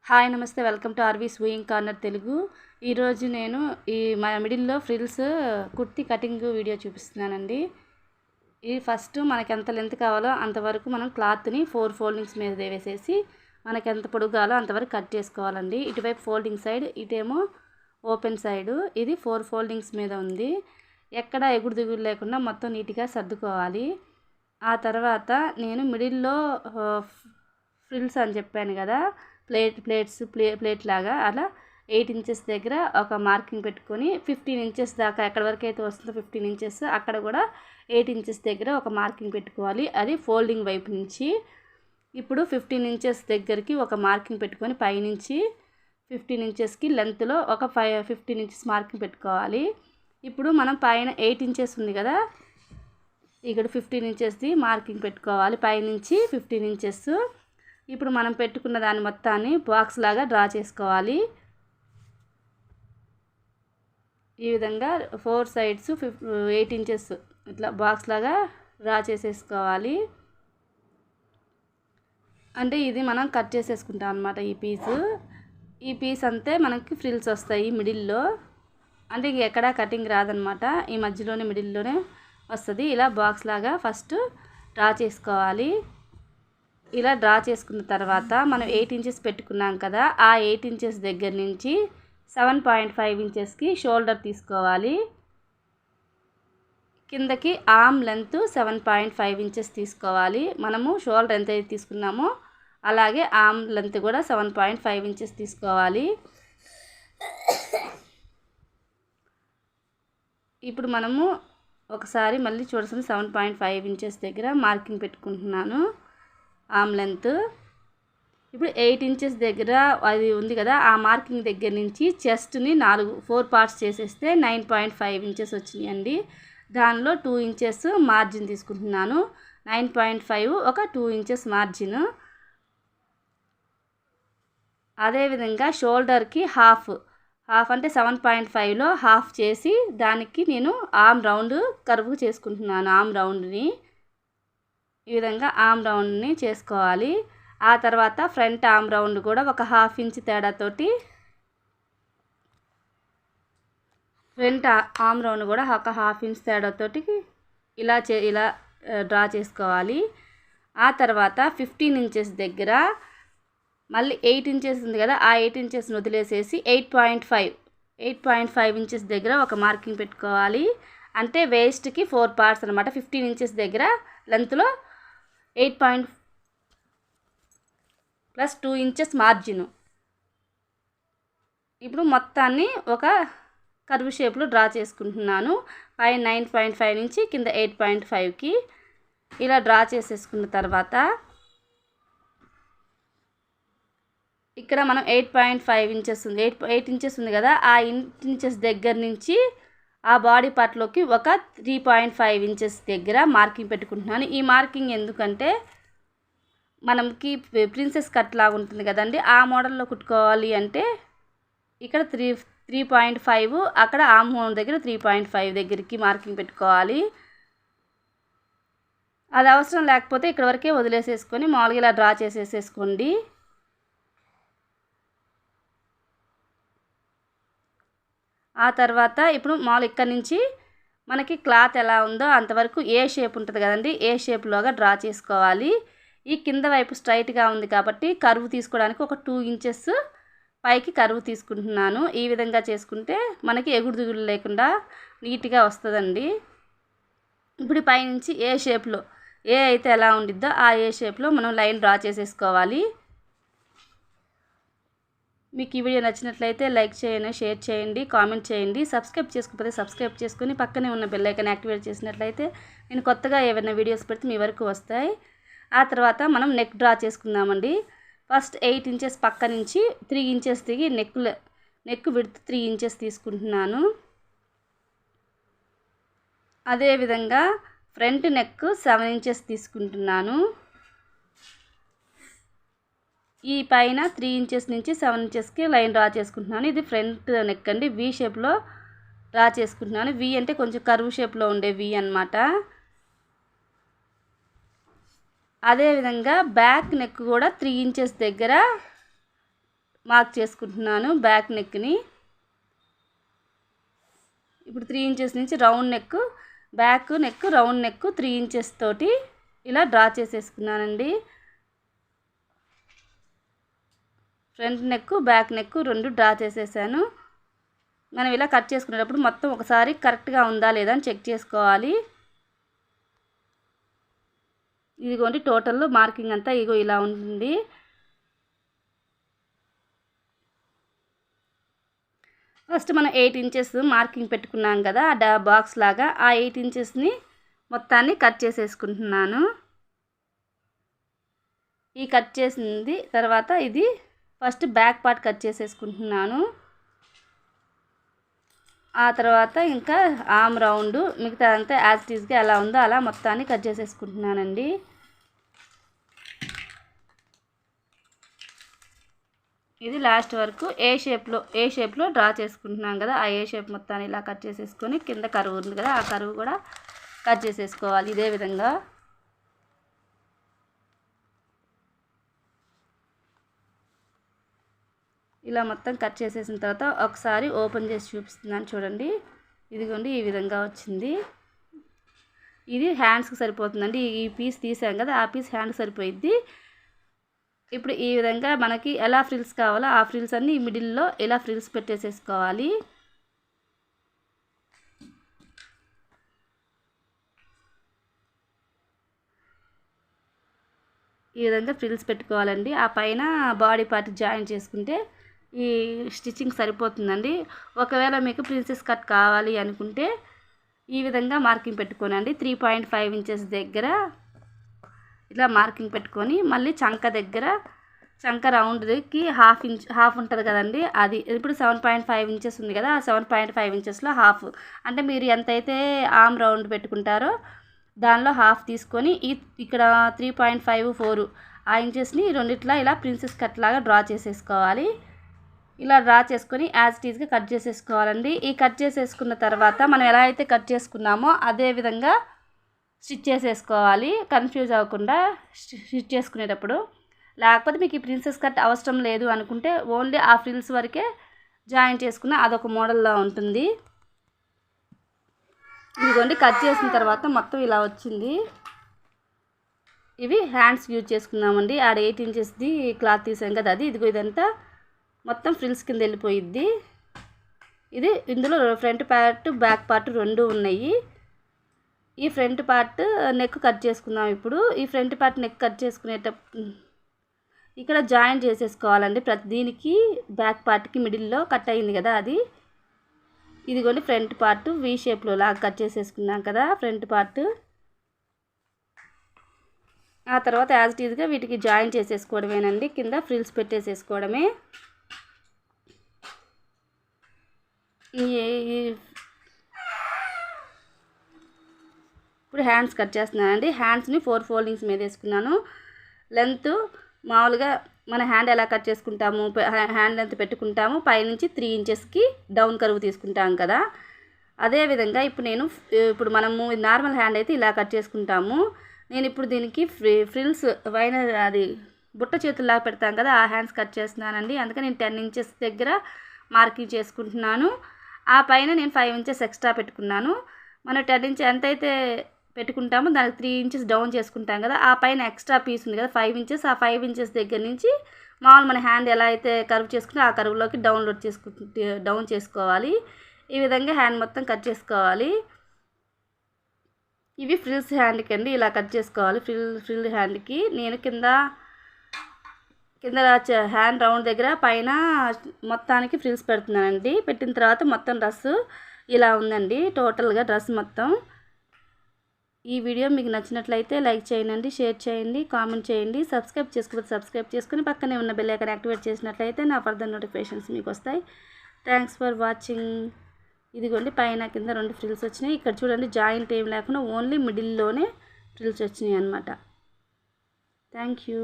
Hi నమస్తే welcome to RV swing corner Telugu. ఈరోజు నేను మా మిడిల్లో ఫ్రిల్స్ కుర్తి కటింగ్ వీడియో చూపిస్తున్నానండి. ఈ ఫస్ట్ మనకి ఎంత లెంత్ కావాలో అంతవరకు మనం క్లాత్ని 4 ఫోల్డింగ్స్ మీద వేసేసి మనకి ఎంత పొడుగు కావాలో అంతవరకు కట్ చేసుకోవాలండి. ఇటువైపు ఫోల్డింగ్ సైడ్, ఇటేమో ఓపెన్ సైడు. ఇది 4 ఫోల్డింగ్స్ మీద ఉంది. ఎక్కడ ఎగుడు దిగుడు లేకుండా మొత్తం నీట్గా సర్దుకోవాలి. ఆ తర్వాత నేను మిడిల్లో ఫ్రిల్స్ అని చెప్పాను కదా, ప్లేట్ లాగా అలా 8 ఇంచెస్ దగ్గర ఒక మార్కింగ్ పెట్టుకొని 15 ఇంచెస్ దాకా ఎక్కడి వరకు అయితే వస్తుందో 15 ఇంచెస్ అక్కడ కూడా 8 ఇంచెస్ దగ్గర ఒక మార్కింగ్ పెట్టుకోవాలి. అది ఫోల్డింగ్ వైపు నుంచి. ఇప్పుడు 15 ఇంచెస్ దగ్గరికి ఒక మార్కింగ్ పెట్టుకొని పైనుంచి 15 ఇంచెస్కి లెంత్లో ఒక 15 ఇంచెస్ మార్కింగ్ పెట్టుకోవాలి. ఇప్పుడు మనం పైన 8 ఇంచెస్ ఉంది కదా, ఇక్కడ 15 ఇంచెస్ది మార్కింగ్ పెట్టుకోవాలి. పైనుంచి 15 ఇంచెస్. ఇప్పుడు మనం పెట్టుకున్న దాన్ని మొత్తాన్ని బాక్స్ లాగా డ్రా చేసుకోవాలి. ఈ విధంగా 4 సైడ్స్ 8 ఇంచెస్ ఇట్లా బాక్స్ లాగా డ్రా చేసేసుకోవాలి. అంటే ఇది మనం కట్ చేసేసుకుంటాం అన్నమాట. ఈ పీస్ అంతే మనకి ఫ్రిల్స్ వస్తాయి మిడిల్లో. అంటే ఎక్కడా కటింగ్ రాదనమాట, ఈ మధ్యలోనే మిడిల్లోనే వస్తుంది. ఇలా బాక్స్ లాగా ఫస్ట్ డ్రా చేసుకోవాలి. ఇలా డ్రా చేసుకున్న తర్వాత మనం 8 ఇంచెస్ పెట్టుకున్నాం కదా, ఆ 8 ఇంచెస్ దగ్గర నుంచి 7.5 ఇంచెస్కి షోల్డర్ తీసుకోవాలి. కిందకి ఆర్మ్ లెంత్ 7.5 ఇంచెస్ తీసుకోవాలి. మనము షోల్డర్ ఎంత అయితే తీసుకున్నామో అలాగే ఆర్మ్ లెంత్ కూడా 7.5 ఇంచెస్ తీసుకోవాలి. ఇప్పుడు మనము ఒకసారి మళ్ళీ చూడాల్సింది 7.5 ఇంచెస్ దగ్గర మార్కింగ్ పెట్టుకుంటున్నాను ఆర్మ్ లెంత్. ఇప్పుడు 8 ఇంచెస్ దగ్గర అది ఉంది కదా, ఆ మార్కింగ్ దగ్గర నుంచి చెస్ట్ని 4 పార్ట్స్ చేసేస్తే 9.5 ఇంచెస్ వచ్చినాయండి. దానిలో 2 ఇంచెస్ మార్జిన్ తీసుకుంటున్నాను. 9.5 ఒక 2 ఇంచెస్ మార్జిన్. అదేవిధంగా షోల్డర్కి హాఫ్ అంటే 7.5లో హాఫ్ చేసి దానికి నేను ఆర్మ్ రౌండ్ కర్వ్ చేసుకుంటున్నాను. ఆర్మ్ రౌండ్ని ఈ విధంగా ఆర్మ్ రౌండ్ని చేసుకోవాలి. ఆ తర్వాత ఫ్రంట్ ఆర్మ్ రౌండ్ కూడా ఒక 1/2 ఇంచ్ తేడాతోటి ఫ్రంట్ ఆర్మ్ రౌండ్ కూడా ఒక 1/2 ఇంచ్ తేడాతోటి ఇలా డ్రా చేసుకోవాలి. ఆ తర్వాత 15 ఇంచెస్ దగ్గర మళ్ళీ 8 ఇంచెస్ ఉంది కదా, ఆ 8 ఇంచెస్ని వదిలేసేసి 8.5 ఇంచెస్ దగ్గర ఒక మార్కింగ్ పెట్టుకోవాలి. అంటే వేస్ట్కి 4 పార్ట్స్ అనమాట. 15 ఇంచెస్ దగ్గర లెంత్లో 8 ప్లస్ 2 ఇంచెస్ మార్జిన్. ఇప్పుడు మొత్తాన్ని ఒక కర్వ్ షేప్లో డ్రా చేసుకుంటున్నాను. పైన 9.5 నుంచి కింద 8.5కి ఇలా డ్రా చేసేసుకున్న తర్వాత ఇక్కడ మనం 8.5 ఇంచెస్ ఉంది, 8 ఇంచెస్ ఉంది కదా, ఆ 8 ఇంచెస్ దగ్గర నుంచి ఆ బాడీ పార్ట్లోకి ఒక 3.5 ఇంచెస్ దగ్గర మార్కింగ్ పెట్టుకుంటున్నాను. ఈ మార్కింగ్ ఎందుకంటే మనకి ప్రిన్సెస్ కట్ లాగా ఉంటుంది కదండి, ఆ మోడల్లో కుట్టుకోవాలి అంటే ఇక్కడ 3.5 అక్కడ ఆర్మ్ హోల్ దగ్గర 3.5 దగ్గరికి మార్కింగ్ పెట్టుకోవాలి. అది అవసరం లేకపోతే ఇక్కడ వరకే వదిలేసేసుకొని మామూలుగా ఇలా డ్రా చేసేసేసుకోండి. ఆ తర్వాత ఇప్పుడు మామూలు ఇక్కడ నుంచి మనకి క్లాత్ ఎలా ఉందో అంతవరకు ఏ షేప్ ఉంటుంది కదండి, ఏ షేప్లోగా డ్రా చేసుకోవాలి. ఈ కింద వైపు స్ట్రైట్గా ఉంది కాబట్టి కర్వ్ తీసుకోవడానికి ఒక 2 ఇంచెస్ పైకి కర్వ్ తీసుకుంటున్నాను. ఈ విధంగా చేసుకుంటే మనకి ఎగుడు దిగుడు లేకుండా నీట్గా వస్తుందండి. ఇప్పుడు పైనుంచి ఏ షేప్లో ఏ అయితే ఎలా ఉండిద్దో ఆ ఏ షేప్లో మనం లైన్ డ్రా చేసేసుకోవాలి. మీకు ఈ వీడియో నచ్చినట్లయితే లైక్ చేయండి, షేర్ చేయండి, కామెంట్ చేయండి. సబ్స్క్రైబ్ చేసుకోకపోతే సబ్స్క్రైబ్ చేసుకుని పక్కనే ఉన్న బెల్ ఐకాన్ యాక్టివేట్ చేసినట్లయితే నేను కొత్తగా ఏమైనా వీడియోస్ పెడితే మీ వరకు వస్తాయి. ఆ తర్వాత మనం నెక్ డ్రా చేసుకుందామండి. ఫస్ట్ 8 ఇంచెస్ పక్క నుంచి 3 ఇంచెస్ దిగి నెక్ విడ్త్ 3 ఇంచెస్ తీసుకుంటున్నాను. అదేవిధంగా ఫ్రంట్ నెక్ 7 ఇంచెస్ తీసుకుంటున్నాను. ఈ పైన 3 ఇంచెస్ నుంచి 7 ఇంచెస్కి లైన్ డ్రా చేసుకుంటున్నాను. ఇది ఫ్రంట్ నెక్ అండి, వి షేప్లో డ్రా చేసుకుంటున్నాను. వి అంటే కొంచెం కర్వ్ షేప్లో ఉండే వి అన్నమాట. అదేవిధంగా బ్యాక్ నెక్ కూడా 3 ఇంచెస్ దగ్గర మార్క్ చేసుకుంటున్నాను బ్యాక్ నెక్ని. ఇప్పుడు 3 ఇంచెస్ నుంచి round neck, back neck, round neck 3 inches తోటి ఇలా డ్రా చేసేసుకున్నానండి. Front neck, back neck 2 draw చేసేసాను. మనం ఇలా కట్ చేసుకునేటప్పుడు మొత్తం ఒకసారి కరెక్ట్గా ఉందా లేదా అని చెక్ చేసుకోవాలి. ఇదిగోండి టోటల్ మార్కింగ్ అంతా ఇగో ఇలా ఉంటుంది. ఫస్ట్ మనం 8 ఇంచెస్ మార్కింగ్ పెట్టుకున్నాం కదా బాక్స్ లాగా, ఆ 8 ఇంచెస్ని మొత్తాన్ని కట్ చేసేసుకుంటున్నాను. ఈ కట్ చేసింది తర్వాత ఇది ఫస్ట్ బ్యాక్ పార్ట్ కట్ చేసేసుకుంటున్నాను. ఆ తర్వాత ఇంకా ఆర్మ్ రౌండ్ మిగతా అంతా యాజ్ ఇట్ ఈస్గా ఎలా ఉందో అలా మొత్తాన్ని కట్ చేసేసుకుంటున్నానండి. ఇది లాస్ట్ వరకు ఏ షేప్లో డ్రా చేసుకుంటున్నాం కదా, ఆ ఏ షేప్ మొత్తాన్ని ఇలా కట్ చేసేసుకొని కింద కరువు ఉంది కదా, ఆ కరువు కూడా కట్ చేసేసుకోవాలి ఇదే విధంగా. ఇలా మొత్తం కట్ చేసేసిన తర్వాత ఒకసారి ఓపెన్ చేసి చూపిస్తున్నాను చూడండి. ఇదిగోండి ఈ విధంగా వచ్చింది. ఇది హ్యాండ్స్కి సరిపోతుందండి. ఈ పీస్ తీసాం కదా, ఆ పీస్ హ్యాండ్కి సరిపోయిద్ది. ఇప్పుడు ఈ విధంగా మనకి ఎలా ఫ్రిల్స్ కావాలో ఆ ఫ్రిల్స్ అన్నీ మిడిల్లో ఇలా ఫ్రిల్స్ పెట్టేసేసుకోవాలి. ఈ విధంగా ఫ్రిల్స్ పెట్టుకోవాలండి. ఆ పైన బాడీ పార్ట్ జాయిన్ చేసుకుంటే ఈ స్టిచ్చింగ్ సరిపోతుందండి. ఒకవేళ మీకు ప్రిన్సెస్ కట్ కావాలి అనుకుంటే ఈ విధంగా మార్కింగ్ పెట్టుకోనండి. 3.5 ఇంచెస్ దగ్గర ఇలా మార్కింగ్ పెట్టుకొని మళ్ళీ చంక రౌండ్కి హాఫ్ ఉంటుంది కదండి, అది ఇప్పుడు 7.5 ఇంచెస్ ఉంది కదా, ఆ 7.5 ఇంచెస్లో హాఫ్ అంటే మీరు ఎంతైతే ఆర్మ్ రౌండ్ పెట్టుకుంటారో దానిలో హాఫ్ తీసుకొని ఇక్కడ 3.5, 4 ఆ ఇంచెస్ని రెండిట్లా ఇలా ప్రిన్సెస్ కట్ లాగా డ్రా చేసేసుకోవాలి. ఇలా డ్రా చేసుకొని యాజ్ ఇట్ ఈస్గా కట్ చేసేసుకోవాలండి. ఈ కట్ చేసేసుకున్న తర్వాత మనం ఎలా అయితే కట్ చేసుకున్నామో అదే విధంగా స్టిచ్ చేసేసుకోవాలి, కన్ఫ్యూజ్ అవ్వకుండా స్టిచ్ చేసుకునేటప్పుడు. లేకపోతే మీకు ఈ ప్రిన్సెస్ కట్ అవసరం లేదు అనుకుంటే ఓన్లీ ఆ ఫ్రిల్స్ వరకే జాయిన్ చేసుకున్న అదొక మోడల్లో ఉంటుంది. ఇదిగోండి కట్ చేసిన తర్వాత మొత్తం ఇలా వచ్చింది. ఇవి హ్యాండ్స్ యూజ్ చేసుకున్నామండి. ఆడ 8 ఇంచెస్ది క్లాత్ తీసాం కదా, అది ఇదిగో ఇదంతా మొత్తం ఫ్రిల్స్ కింద వెళ్ళిపోయిద్ది. ఇందులో ఫ్రంట్ పార్ట్ బ్యాక్ పార్ట్ 2 ఉన్నాయి. ఈ ఫ్రంట్ పార్ట్ నెక్ కట్ చేసుకుందాం. ఇప్పుడు ఈ ఫ్రంట్ పార్ట్ నెక్ కట్ చేసుకునేటప్పుడు ఇక్కడ జాయిన్ చేసేసుకోవాలండి. ప్రతి దీనికి బ్యాక్ పార్ట్కి మిడిల్లో కట్ అయింది కదా, అది ఇదిగోండి ఫ్రంట్ పార్ట్ వీ షేప్లో లాగా కట్ చేసేసుకున్నాం కదా ఫ్రంట్ పార్ట్. ఆ తర్వాత యాజ్ ఇట్ ఈజ్గా వీటికి జాయిన్ చేసేసుకోవడమేనండి, కింద ఫ్రిల్స్ పెట్టేసేసుకోవడమే. ఇప్పుడు హ్యాండ్స్ కట్ చేస్తున్నానండి. హ్యాండ్స్ని 4 ఫోల్డింగ్స్ మీద వేసుకున్నాను. లెంత్ మామూలుగా మన హ్యాండ్ ఎలా కట్ చేసుకుంటాము, హ్యాండ్ లెంత్ పెట్టుకుంటాము, పైనుంచి 3 ఇంచెస్కి డౌన్ కరువు తీసుకుంటాం కదా, అదేవిధంగా ఇప్పుడు మనము నార్మల్ హ్యాండ్ అయితే ఇలా కట్ చేసుకుంటాము. నేను ఇప్పుడు దీనికి ఫ్రిల్స్ పైన అది బుట్ట చేతుల్లాగా పెడతాం కదా, ఆ హ్యాండ్స్ కట్ చేస్తున్నానండి. అందుకని నేను 10 ఇంచెస్ దగ్గర మార్కింగ్ చేసుకుంటున్నాను. ఆ పైన నేను 5 ఇంచెస్ ఎక్స్ట్రా పెట్టుకున్నాను. మనం 10 ఇంచెస్ ఎంతైతే పెట్టుకుంటామో దానికి 3 ఇంచెస్ డౌన్ చేసుకుంటాం కదా, ఆ పైన ఎక్స్ట్రా పీస్ ఉంది కదా 5 ఇంచెస్, ఆ 5 ఇంచెస్ దగ్గర నుంచి మామూలు మన హ్యాండ్ ఎలా అయితే కర్వ్ చేసుకుంటే ఆ కర్వ్లోకి డౌన్ చేసుకోవాలి. ఈ విధంగా హ్యాండ్ మొత్తం కట్ చేసుకోవాలి. ఇవి ఫ్రిల్స్ హ్యాండ్కి అండి, ఇలా కట్ చేసుకోవాలి. ఫ్రిల్ హ్యాండ్కి నేను కింద హ్యాండ్ రౌండ్ దగ్గర పైన మొత్తానికి ఫ్రిల్స్ పెడుతున్నానండి. పెట్టిన తర్వాత మొత్తం డ్రెస్ ఇలా ఉందండి టోటల్గా డ్రెస్ మొత్తం. ఈ వీడియో మీకు నచ్చినట్లయితే లైక్ చేయండి, షేర్ చేయండి, కామెంట్ చేయండి. సబ్స్క్రైబ్ చేసుకోకపోతే సబ్స్క్రైబ్ చేసుకుని పక్కనే ఉన్న బెల్ ఐకాన్ యాక్టివేట్ చేసినట్లయితే నా ఫర్దర్ నోటిఫికేషన్స్ మీకు వస్తాయి. Thanks for watching. ఇదిగోండి పైన కింద 2 ఫ్రిల్స్ వచ్చినాయి. ఇక్కడ చూడండి జాయింట్ ఏం లేకుండా ఓన్లీ మిడిల్లోనే ఫ్రిల్స్ వచ్చినాయి అన్నమాట. Thank you.